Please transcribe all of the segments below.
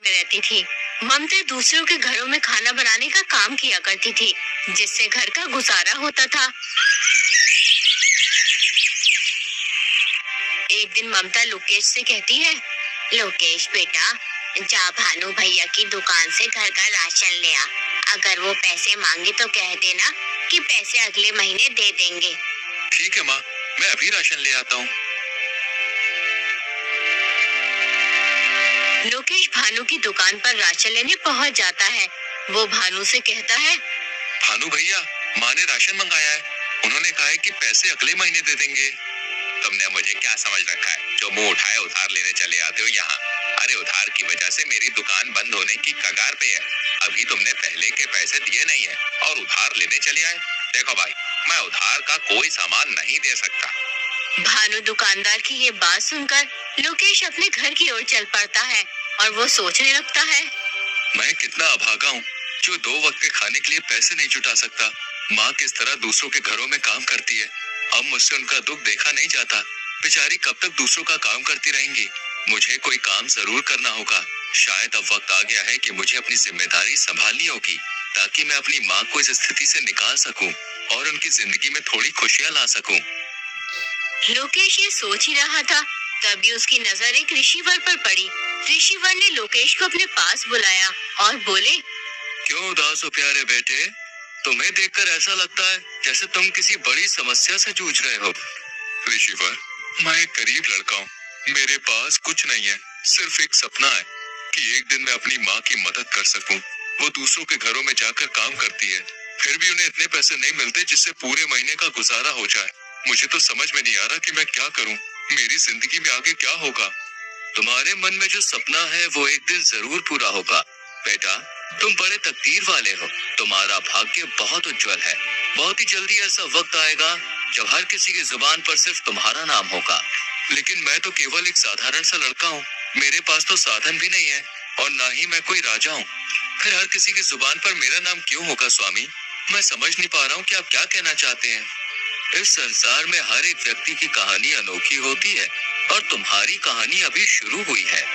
में रहती थी। ममता दूसरों के घरों में खाना बनाने का काम किया करती थी, जिससे घर का गुजारा होता था। एक दिन ममता लोकेश से कहती है, लोकेश बेटा, जा भानु भैया की दुकान से घर का राशन ले आ। अगर वो पैसे मांगे तो कह देना कि पैसे अगले महीने दे देंगे। ठीक है माँ, मैं अभी राशन ले आता हूँ। लोकेश भानु की दुकान पर राशन लेने पहुंच जाता है। वो भानु से कहता है, भानु भैया, माँ ने राशन मंगाया है। उन्होंने कहा है कि पैसे अगले महीने दे देंगे। तुमने मुझे क्या समझ रखा है, जो मुंह उठाए उधार लेने चले आते हो यहाँ? अरे उधार की वजह से मेरी दुकान बंद होने की कगार पे है। अभी तुमने पहले के पैसे दिए नहीं है और उधार लेने चले आए। देखो भाई, मैं उधार का कोई सामान नहीं दे सकता। भानु दुकानदार की ये बात सुनकर लोकेश अपने घर की ओर चल पड़ता है और वो सोचने लगता है, मैं कितना अभागा हूँ, जो 2 वक्त के खाने के लिए पैसे नहीं जुटा सकता। माँ किस तरह दूसरों के घरों में काम करती है। अब मुझसे उनका दुख देखा नहीं जाता। बेचारी कब तक दूसरों का काम करती रहेंगी। मुझे कोई काम जरूर करना होगा। शायद अब वक्त आ गया है कि मुझे अपनी जिम्मेदारी संभालनी होगी, ताकि मैं अपनी माँ को इस स्थिति से निकाल सकूं और उनकी जिंदगी में थोड़ी खुशियाँ ला सकूं। लोकेश ये सोच ही रहा था, तभी उसकी नजर एक ऋषिवर पर पड़ी। ऋषिवर ने लोकेश को अपने पास बुलाया और बोले, क्यों उदास हो प्यारे बेटे? तुम्हें देखकर ऐसा लगता है जैसे तुम किसी बड़ी समस्या से जूझ रहे हो। ऋषिवर, मैं एक गरीब लड़का हूँ। मेरे पास कुछ नहीं है, सिर्फ एक सपना है कि एक दिन मैं अपनी माँ की मदद कर सकूं। वो दूसरों के घरों में जाकर काम करती है, फिर भी उन्हें इतने पैसे नहीं मिलते जिससे पूरे महीने का गुजारा हो जाए। मुझे तो समझ में नहीं आ रहा कि मैं क्या करूं। मेरी जिंदगी में आगे क्या होगा? तुम्हारे मन में जो सपना है वो एक दिन जरूर पूरा होगा बेटा। तुम बड़े तकदीर वाले हो। तुम्हारा भाग्य बहुत उज्जवल है। बहुत ही जल्दी ऐसा वक्त आएगा जब हर किसी की जुबान पर सिर्फ तुम्हारा नाम होगा। लेकिन मैं तो केवल एक साधारण सा लड़का हूँ। मेरे पास तो साधन भी नहीं है और ना ही मैं कोई राजा हूँ। फिर हर किसी की जुबान पर मेरा नाम क्यों होगा स्वामी? मैं समझ नहीं पा रहा हूँ कि आप क्या कहना चाहते हैं। इस संसार में हर एक व्यक्ति की कहानी अनोखी होती है और तुम्हारी कहानी अभी शुरू हुई है।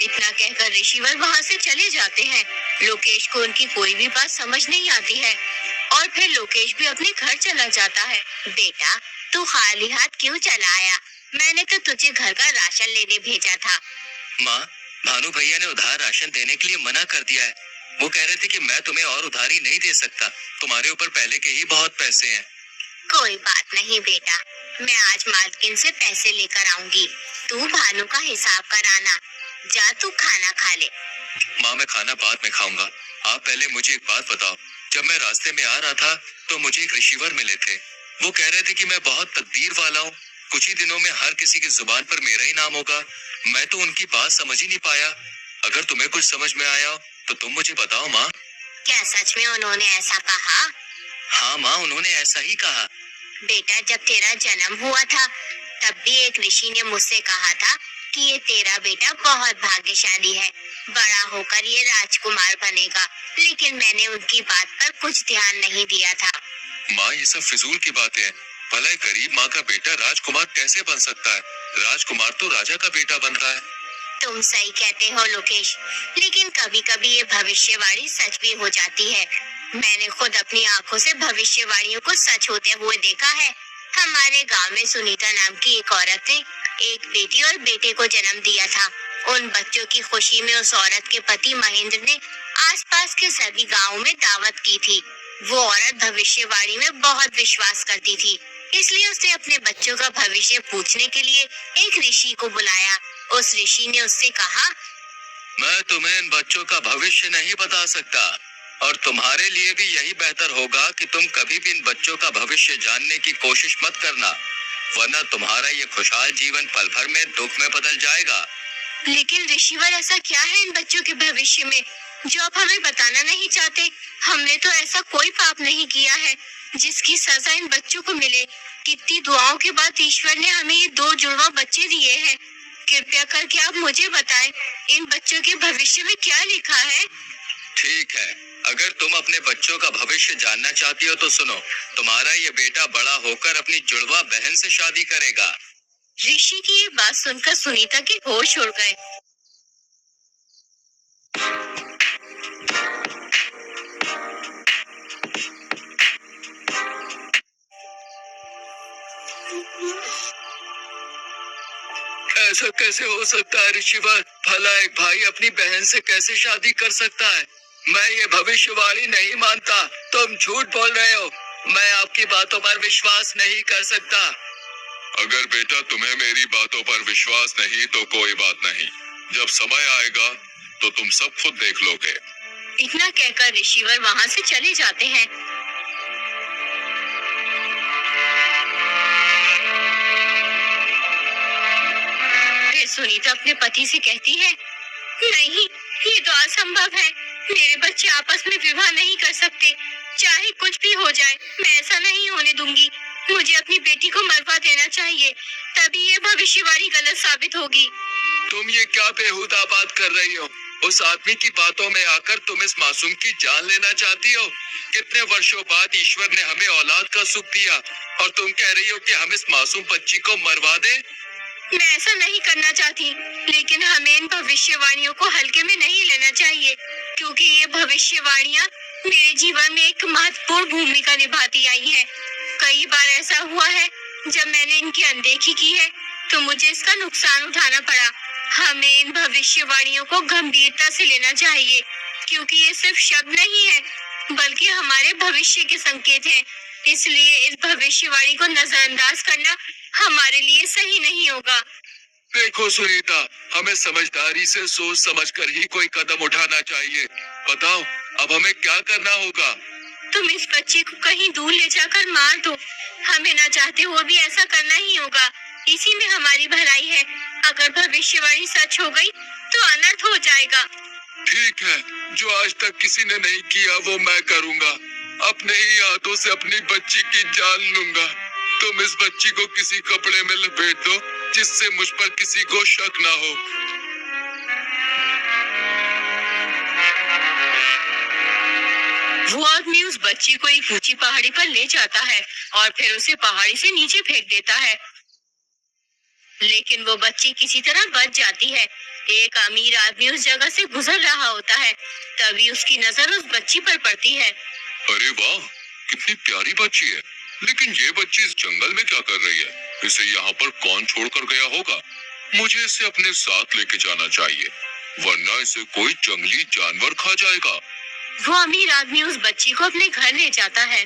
इतना कहकर ऋषिवर वहाँ से चले जाते हैं। लोकेश को उनकी कोई भी बात समझ नहीं आती है और फिर लोकेश भी अपने घर चला जाता है। बेटा, तू खाली हाथ क्यों चला आया? मैंने तो तुझे घर का राशन लेने भेजा था। माँ, भानु भैया ने उधार राशन देने के लिए मना कर दिया है। वो कह रहे थे कि मैं तुम्हें और उधारी नहीं दे सकता। तुम्हारे ऊपर पहले के ही बहुत पैसे हैं। कोई बात नहीं बेटा, मैं आज मालकिन से पैसे लेकर आऊंगी। तू भानु का हिसाब कराना। जा तू खाना खा ले। माँ, मैं खाना बाद में खाऊंगा। आप पहले मुझे एक बात बताओ। जब मैं रास्ते में आ रहा था तो मुझे एक ऋषिवर मिले थे। वो कह रहे थे कि मैं बहुत तकदीर वाला हूँ। कुछ ही दिनों में हर किसी की जुबान पर मेरा ही नाम होगा। मैं तो उनकी बात समझ ही नहीं पाया। अगर तुम्हें कुछ समझ में आया तो तुम मुझे बताओ माँ। क्या सच में उन्होंने ऐसा कहा? हाँ माँ, उन्होंने ऐसा ही कहा। बेटा, जब तेरा जन्म हुआ था तब भी एक ऋषि ने मुझसे कहा था कि ये तेरा बेटा बहुत भाग्यशाली है, बड़ा होकर ये राजकुमार बनेगा। लेकिन मैंने उनकी बात पर कुछ ध्यान नहीं दिया था। माँ, ये सब फिजूल की बातें हैं। भला एक गरीब माँ का बेटा राजकुमार कैसे बन सकता है? राजकुमार तो राजा का बेटा बनता है। तुम सही कहते हो लोकेश, लेकिन कभी कभी ये भविष्यवाणी सच भी हो जाती है। मैंने खुद अपनी आंखों से भविष्यवाणियों को सच होते हुए देखा है। हमारे गांव में सुनीता नाम की एक औरत ने एक बेटी और बेटे को जन्म दिया था। उन बच्चों की खुशी में उस औरत के पति महेंद्र ने आसपास के सभी गांवों में दावत की थी। वो औरत भविष्यवाणी में बहुत विश्वास करती थी, इसलिए उसने अपने बच्चों का भविष्य पूछने के लिए एक ऋषि को बुलाया। उस ऋषि ने उससे कहा, मैं तुम्हें इन बच्चों का भविष्य नहीं बता सकता और तुम्हारे लिए भी यही बेहतर होगा कि तुम कभी भी इन बच्चों का भविष्य जानने की कोशिश मत करना, वरना तुम्हारा ये खुशहाल जीवन पल भर में दुख में बदल जाएगा। लेकिन ऋषिवर, ऐसा क्या है इन बच्चों के भविष्य में जो आप हमें बताना नहीं चाहते? हमने तो ऐसा कोई पाप नहीं किया है जिसकी सजा इन बच्चों को मिले। कितनी दुआओं के बाद ईश्वर ने हमें ये 2 जुड़वा बच्चे दिए हैं। कृपया करके आप मुझे बताएं, इन बच्चों के भविष्य में क्या लिखा है? ठीक है, अगर तुम अपने बच्चों का भविष्य जानना चाहती हो तो सुनो। तुम्हारा ये बेटा बड़ा होकर अपनी जुड़वा बहन से शादी करेगा। ऋषि की ये बात सुनकर सुनीता के होश उड़ गए। ऐसा कैसे हो सकता है ऋषिवर? भला एक भाई अपनी बहन से कैसे शादी कर सकता है? मैं ये भविष्यवाणी नहीं मानता। तुम झूठ बोल रहे हो। मैं आपकी बातों पर विश्वास नहीं कर सकता। अगर बेटा तुम्हें मेरी बातों पर विश्वास नहीं तो कोई बात नहीं। जब समय आएगा तो तुम सब खुद देख लोगे। इतना कहकर ऋषिवर वहाँ से चले जाते हैं। फिर सुनीता अपने पति से कहती है, नहीं, ये तो असंभव है। मेरे बच्चे आपस में विवाह नहीं कर सकते। चाहे कुछ भी हो जाए, मैं ऐसा नहीं होने दूंगी। मुझे अपनी बेटी को मरवा देना चाहिए, तभी ये भविष्यवाणी गलत साबित होगी। तुम ये क्या बेहुदा बात कर रही हो? उस आदमी की बातों में आकर तुम इस मासूम की जान लेना चाहती हो? कितने वर्षों बाद ईश्वर ने हमें औलाद का सुख दिया और तुम कह रही हो कि हम इस मासूम बच्ची को मरवा दें? मैं ऐसा नहीं करना चाहती, लेकिन हमें इन भविष्यवाणियों को हल्के में नहीं लेना चाहिए, क्योंकि ये भविष्यवाणियाँ मेरे जीवन में एक महत्वपूर्ण भूमिका निभाती आई है। कई बार ऐसा हुआ है, जब मैंने इनकी अनदेखी की है तो मुझे इसका नुकसान उठाना पड़ा। हमें इन भविष्यवाणियों को गंभीरता से लेना चाहिए, क्योंकि ये सिर्फ शब्द नहीं है, बल्कि हमारे भविष्य के संकेत हैं। इसलिए इस भविष्यवाणी को नजरअंदाज करना हमारे लिए सही नहीं होगा। देखो सुनीता, हमें समझदारी से सोच समझकर ही कोई कदम उठाना चाहिए। बताओ, अब हमें क्या करना होगा? तुम इस बच्चे को कहीं दूर ले जाकर मार दो। हमें ना चाहते हुए भी ऐसा करना ही होगा। इसी में हमारी भलाई है। अगर भविष्यवाणी सच हो गई तो अनर्थ हो जाएगा। ठीक है, जो आज तक किसी ने नहीं किया वो मैं करूँगा। अपने ही हाथों से अपनी बच्ची की जान लूंगा। तुम इस बच्ची को किसी कपड़े में लपेट दो, जिससे मुझ पर किसी को शक ना हो। वो आदमी उस बच्ची को एक ऊंची पहाड़ी पर ले जाता है और फिर उसे पहाड़ी से नीचे फेंक देता है, लेकिन वो बच्ची किसी तरह बच जाती है। एक अमीर आदमी उस जगह से गुजर रहा होता है, तभी उसकी नजर उस बच्ची पर पड़ती है। अरे वाह, कितनी प्यारी बच्ची है। लेकिन ये बच्ची इस जंगल में क्या कर रही है? इसे यहाँ पर कौन छोड़कर गया होगा? मुझे इसे अपने साथ लेके जाना चाहिए, वरना इसे कोई जंगली जानवर खा जाएगा। वो अमीर आदमी उस बच्ची को अपने घर ले जाता है।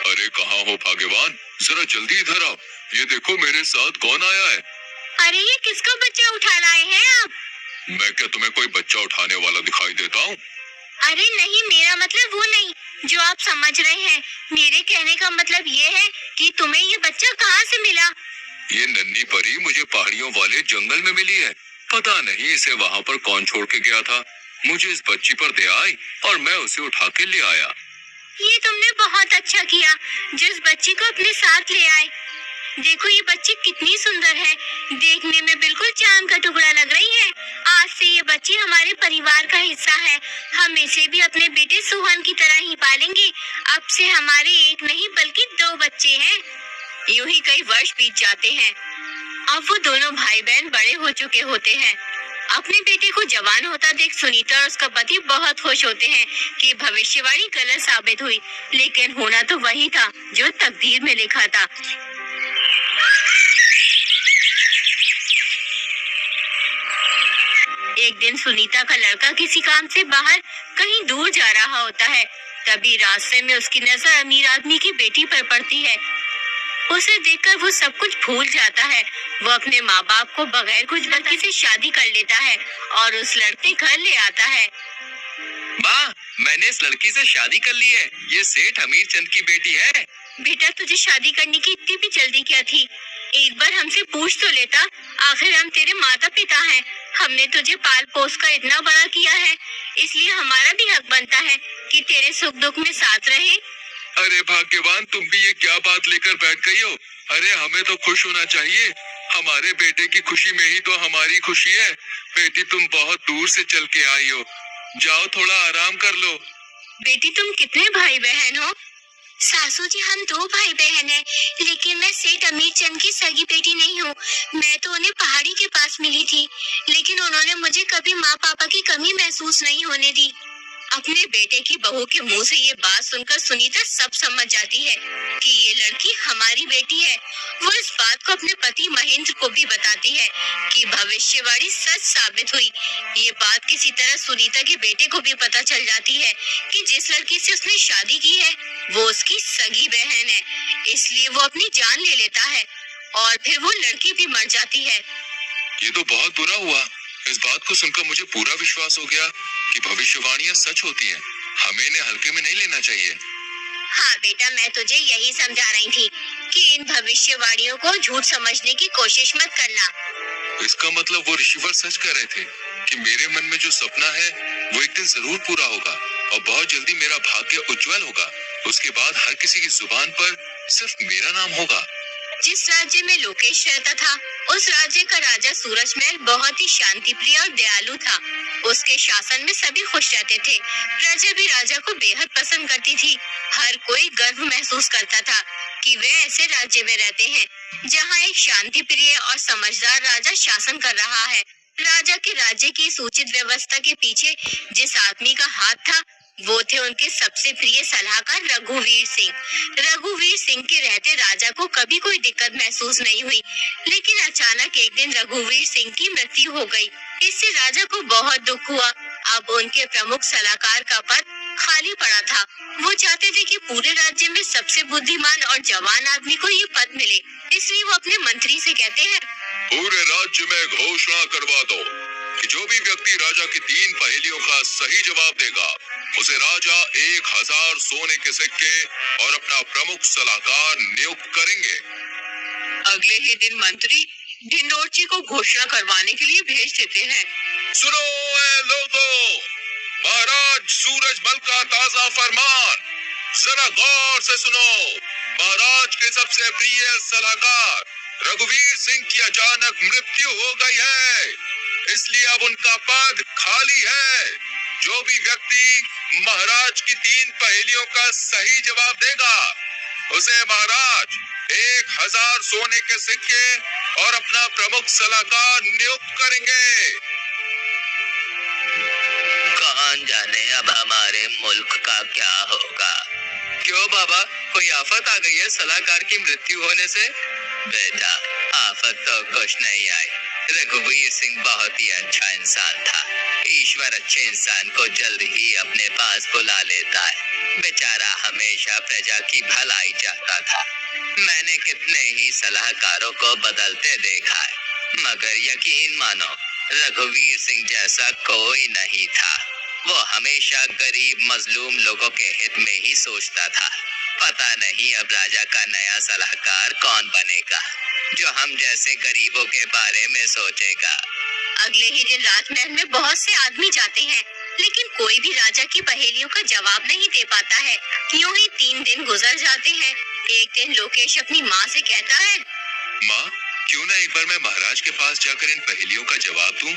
अरे कहाँ हो भाग्यवान, जरा जल्दी इधर आओ। ये देखो मेरे साथ कौन आया है। अरे ये किसका बच्चा उठा लाए हैं आप? मैं क्या तुम्हें कोई बच्चा उठाने वाला दिखाई देता हूँ? अरे नहीं, मेरा मतलब वो नहीं जो आप समझ रहे हैं। मेरे कहने का मतलब ये है कि तुम्हें ये बच्चा कहाँ से मिला? ये नन्ही परी मुझे पहाड़ियों वाले जंगल में मिली है। पता नहीं इसे वहाँ पर कौन छोड़ के गया था। मुझे इस बच्ची पर दया आई और मैं उसे उठा के ले आया। ये तुमने बहुत अच्छा किया, जिस बच्ची को अपने साथ ले आए। देखो ये बच्ची कितनी सुंदर है, देखने में बिल्कुल चांद का टुकड़ा लग रही है। आज से ये बच्ची हमारे परिवार का हिस्सा है। हम इसे भी अपने बेटे सुहान की तरह ही पालेंगे। अब से हमारे एक नहीं बल्कि 2 बच्चे हैं। यूं ही कई वर्ष बीत जाते हैं। अब वो दोनों भाई बहन बड़े हो चुके होते हैं। अपने बेटे को जवान होता देख सुनीता और उसका पति बहुत खुश होते हैं कि भविष्यवाणी गलत साबित हुई, लेकिन होना तो वही था जो तकदीर में लिखा था। एक दिन सुनीता का लड़का किसी काम से बाहर कहीं दूर जा रहा होता है। तभी रास्ते में उसकी नजर अमीर आदमी की बेटी पर पड़ती है। उसे देखकर वो सब कुछ भूल जाता है। वो अपने माँ बाप को बगैर कुछ लड़की से शादी कर लेता है और उस लड़के घर ले आता है। माँ, मैंने इस लड़की से शादी कर ली है। ये सेठ अमीर चंद की बेटी है। बेटा, तुझे शादी करने की इतनी भी जल्दी क्या थी? एक बार हमसे पूछ तो लेता। आखिर हम तेरे माता पिता हैं। हमने तुझे पाल पोस कर इतना बड़ा किया है, इसलिए हमारा भी हक बनता है कि तेरे सुख दुख में साथ रहे। अरे भाग्यवान, तुम भी ये क्या बात लेकर बैठ गई हो? अरे हमें तो खुश होना चाहिए। हमारे बेटे की खुशी में ही तो हमारी खुशी है। बेटी, तुम बहुत दूर से चल के आई हो, जाओ थोड़ा आराम कर लो। बेटी, तुम कितने भाई बहन हो? सासू जी, हम 2 भाई बहन हैं, लेकिन मैं सेठ अमीर चंद की सगी बेटी नहीं हूँ। मैं तो उन्हें पहाड़ी के पास मिली थी, लेकिन उन्होंने मुझे कभी माँ पापा की कमी महसूस नहीं होने दी। अपने बेटे की बहू के मुंह से ये बात सुनकर सुनीता सब समझ जाती है कि ये लड़की हमारी बेटी है। वो इस बात को अपने पति महेंद्र को भी बताती है कि भविष्यवाणी सच साबित हुई। ये बात किसी तरह सुनीता के बेटे को भी पता चल जाती है कि जिस लड़की से उसने शादी की है वो उसकी सगी बहन है, इसलिए वो अपनी जान ले लेता है और फिर वो लड़की भी मर जाती है। ये तो बहुत बुरा हुआ। इस बात को सुनकर मुझे पूरा विश्वास हो गया कि भविष्यवाणियां सच होती हैं। हमें इन्हें हल्के में नहीं लेना चाहिए। हाँ बेटा, मैं तुझे यही समझा रही थी कि इन भविष्यवाणियों को झूठ समझने की कोशिश मत करना। इसका मतलब वो ऋषिवर सच कह रहे थे कि मेरे मन में जो सपना है वो एक दिन जरूर पूरा होगा और बहुत जल्दी मेरा भाग्य उज्जवल होगा। उसके बाद हर किसी की जुबान पर सिर्फ मेरा नाम होगा। जिस राज्य में लोकेश रहता था उस राज्य का राजा सूरजमहल बहुत ही शांति प्रिय और दयालु था। उसके शासन में सभी खुश रहते थे। प्रजा भी राजा को बेहद पसंद करती थी। हर कोई गर्व महसूस करता था कि वे ऐसे राज्य में रहते हैं जहां एक शांति प्रिय और समझदार राजा शासन कर रहा है। राजा के राज्य की सूचित व्यवस्था के पीछे जिस आदमी का हाथ था वो थे उनके सबसे प्रिय सलाहकार रघुवीर सिंह। रघुवीर सिंह के रहते राजा को कभी कोई दिक्कत महसूस नहीं हुई, लेकिन अचानक एक दिन रघुवीर सिंह की मृत्यु हो गई। इससे राजा को बहुत दुख हुआ। अब उनके प्रमुख सलाहकार का पद खाली पड़ा था। वो चाहते थे कि पूरे राज्य में सबसे बुद्धिमान और जवान आदमी को ये पद मिले, इसलिए वो अपने मंत्री से कहते हैं, पूरे राज्य में घोषणा करवा दो कि जो भी व्यक्ति राजा की 3 पहेलियों का सही जवाब देगा उसे राजा 1000 सोने के सिक्के और अपना प्रमुख सलाहकार नियुक्त करेंगे। अगले ही दिन मंत्री ढिंडोरजी को घोषणा करवाने के लिए भेज देते हैं। सुनो ए लोगों, महाराज सूरजमल का ताजा फरमान जरा गौर से सुनो। महाराज के सबसे प्रिय सलाहकार रघुवीर सिंह की अचानक मृत्यु हो गई है, इसलिए अब उनका पद खाली है। जो भी व्यक्ति महाराज की 3 पहेलियों का सही जवाब देगा उसे महाराज 1000 सोने के सिक्के और अपना प्रमुख सलाहकार नियुक्त करेंगे। कौन जाने अब हमारे मुल्क का क्या होगा। क्यों बाबा, कोई आफत आ गई है सलाहकार की मृत्यु होने से? बेटा, आफत तो कुछ नहीं आई। रघुवीर सिंह बहुत ही अच्छा इंसान था। ईश्वर अच्छे इंसान को जल्द ही अपने पास बुला लेता है। बेचारा हमेशा प्रजा की भलाई चाहता था। मैंने कितने ही सलाहकारों को बदलते देखा है, मगर यकीन मानो रघुवीर सिंह जैसा कोई नहीं था। वो हमेशा गरीब मजलूम लोगों के हित में ही सोचता था। पता नहीं अब राजा का नया सलाहकार कौन बनेगा जो हम जैसे गरीबों के बारे में सोचेगा। अगले ही दिन राजमहल में बहुत से आदमी जाते हैं, लेकिन कोई भी राजा की पहेलियों का जवाब नहीं दे पाता है। यूं ही 3 दिन गुजर जाते हैं। एक दिन लोकेश अपनी माँ से कहता है, माँ, क्यों ना एक बार मैं महाराज के पास जाकर इन पहेलियों का जवाब दूं?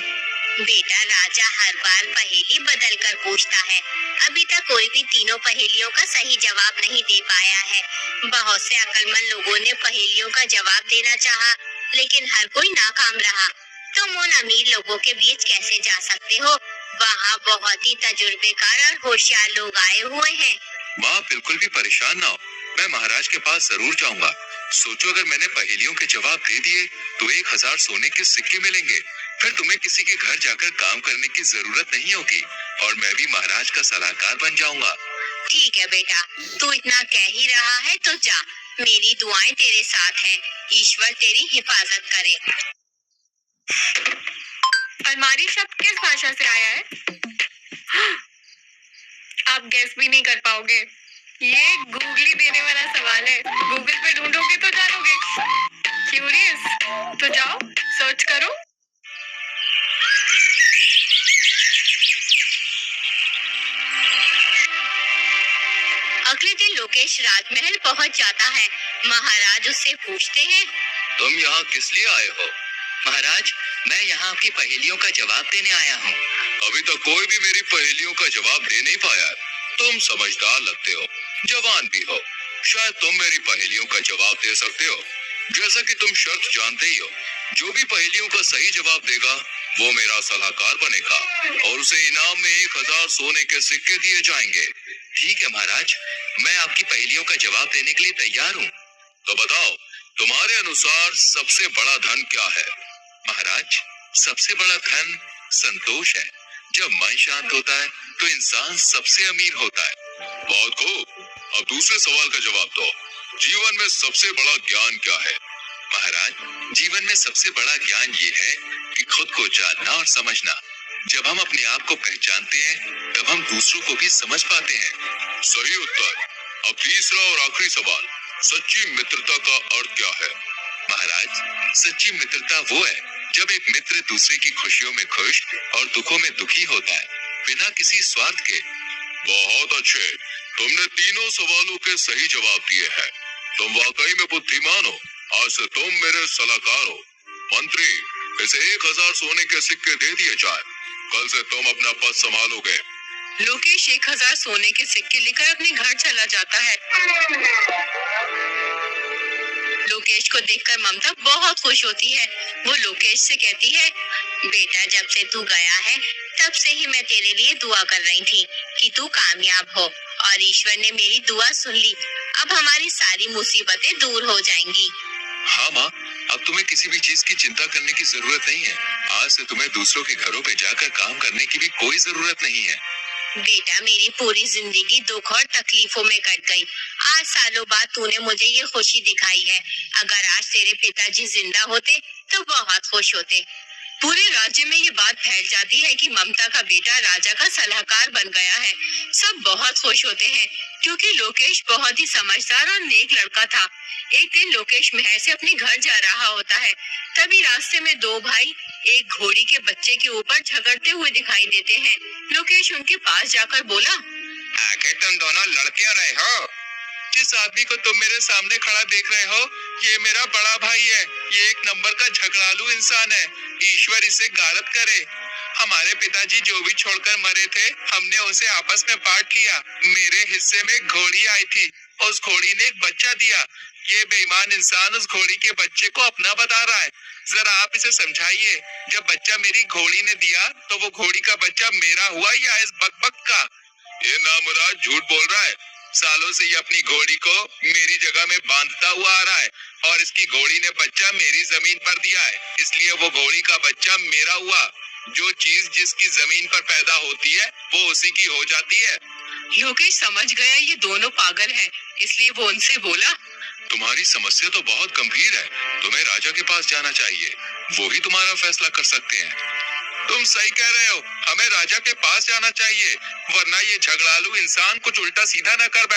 बेटा, राजा हर बार पहेली बदल कर पूछता है। अभी तक कोई भी तीनों पहेलियों का सही जवाब नहीं दे पाया है। बहुत से अक्लमंद लोगों ने पहेलियों का जवाब देना चाहा, लेकिन हर कोई नाकाम रहा। तुम उन अमीर लोगों के बीच कैसे जा सकते हो? वहाँ बहुत ही तजुर्बेकार और होशियार लोग आए हुए हैं। माँ, बिल्कुल भी परेशान ना हो, मैं महाराज के पास जरूर जाऊंगा। सोचो, अगर मैंने पहेलियों के जवाब दे दिए तो 1000 सोने के सिक्के मिलेंगे। फिर तुम्हें किसी के घर जाकर काम करने की जरूरत नहीं होगी और मैं भी महाराज का सलाहकार बन जाऊंगा। ठीक है बेटा, तू इतना कह ही रहा है तो जा। मेरी दुआएं तेरे साथ हैं। ईश्वर तेरी हिफाजत करे। अलमारी शब्द किस भाषा से आया है? आप गैस भी नहीं कर पाओगे। ये गूगली देने वाला सवाल है। गूगल पे ढूंढोगे तो जानोगे। क्यूरियस? तो जाओ सर्च करो। अगले दिन लोकेश राजमहल पहुंच जाता है। महाराज उससे पूछते हैं, तुम यहाँ किस लिए आए हो? महाराज, मैं यहाँ आपकी पहेलियों का जवाब देने आया हूँ। अभी तक कोई भी मेरी पहेलियों का जवाब दे नहीं पाया। तुम समझदार लगते हो, जवान भी हो, शायद तुम मेरी पहेलियों का जवाब दे सकते हो। जैसा कि तुम शर्त जानते ही हो, जो भी पहेलियों का सही जवाब देगा वो मेरा सलाहकार बनेगा और उसे इनाम में 1000 सोने के सिक्के दिए जाएंगे। ठीक है महाराज, मैं आपकी पहेलियों का जवाब देने के लिए तैयार हूँ। तो बताओ, तुम्हारे अनुसार सबसे बड़ा धन क्या है? महाराज, सबसे बड़ा धन संतोष है। जब मन शांत होता है तो इंसान सबसे अमीर होता है। बहुत खूब। अब दूसरे सवाल का जवाब दो। जीवन में सबसे बड़ा ज्ञान क्या है? महाराज, जीवन में सबसे बड़ा ज्ञान ये है कि खुद को जानना और समझना। जब हम अपने आप को पहचानते हैं तब हम दूसरों को भी समझ पाते हैं। सही उत्तर। अब तीसरा और आखिरी सवाल, सच्ची मित्रता का अर्थ क्या है? महाराज, सच्ची मित्रता वो है जब एक मित्र दूसरे की खुशियों में खुश और दुखों में दुखी होता है, बिना किसी स्वार्थ के। बहुत अच्छे, तुमने तीनों सवालों के सही जवाब दिए हैं। तुम वाकई में बुद्धिमान हो। आज से तुम मेरे सलाहकार हो। मंत्री, इसे 1000 सोने के सिक्के दे दिए जाए। कल से तुम अपना पद संभालोगे। लोकेश 1000 सोने के सिक्के लेकर अपने घर चला जाता है। लोकेश को देखकर ममता बहुत खुश होती है। वो लोकेश से कहती है, बेटा, जब से तू गया है तब से ही मैं तेरे लिए दुआ कर रही थी कि तू कामयाब हो, और ईश्वर ने मेरी दुआ सुन ली। अब हमारी सारी मुसीबतें दूर हो जाएंगी। हाँ माँ, अब तुम्हें किसी भी चीज की चिंता करने की जरूरत नहीं है। आज से तुम्हें दूसरों के घरों पे जाकर काम करने की भी कोई जरूरत नहीं है। बेटा, मेरी पूरी जिंदगी दुख और तकलीफों में कट गई। आज सालों बाद तूने मुझे ये खुशी दिखाई है। अगर आज तेरे पिताजी जिंदा होते तो बहुत खुश होते। पूरे राज्य में ये बात फैल जाती है कि ममता का बेटा राजा का सलाहकार बन गया है। सब बहुत खुश होते हैं क्योंकि लोकेश बहुत ही समझदार और नेक लड़का था। एक दिन लोकेश महल से अपने घर जा रहा होता है। तभी रास्ते में दो भाई एक घोड़ी के बच्चे के ऊपर झगड़ते हुए दिखाई देते हैं। लोकेश उनके पास जाकर बोला, आखिर तुम दोनों लड़ क्यों रहे हो? जिस आदमी को तुम मेरे सामने खड़ा देख रहे हो, ये मेरा बड़ा भाई है। ये एक नंबर का झगड़ालू इंसान है। ईश्वर इसे गारत करे। हमारे पिताजी जो भी छोड़कर मरे थे, हमने उसे आपस में बांट लिया। मेरे हिस्से में घोड़ी आई थी, उस घोड़ी ने एक बच्चा दिया। ये बेईमान इंसान उस घोड़ी के बच्चे को अपना बता रहा है। जरा आप इसे समझाइए। जब बच्चा मेरी घोड़ी ने दिया तो वो घोड़ी का बच्चा मेरा हुआ या इस बकबक का? ये नामुराद झूठ बोल रहा है। सालों से ये अपनी घोड़ी को मेरी जगह में बांधता हुआ आ रहा है और इसकी घोड़ी ने बच्चा मेरी जमीन पर दिया है, इसलिए वो घोड़ी का बच्चा मेरा हुआ। जो चीज जिसकी जमीन पर पैदा होती है वो उसी की हो जाती है। लोकेश समझ गया ये दोनों पागल हैं, इसलिए वो उनसे बोला, तुम्हारी समस्या तो बहुत गंभीर है। तुम्हें राजा के पास जाना चाहिए, वो ही तुम्हारा फैसला कर सकते हैं। तुम सही कह रहे हो, हमें राजा के पास जाना चाहिए, वरना ये झगड़ालू इंसान कुछ उल्टा सीधा न कर बैठे।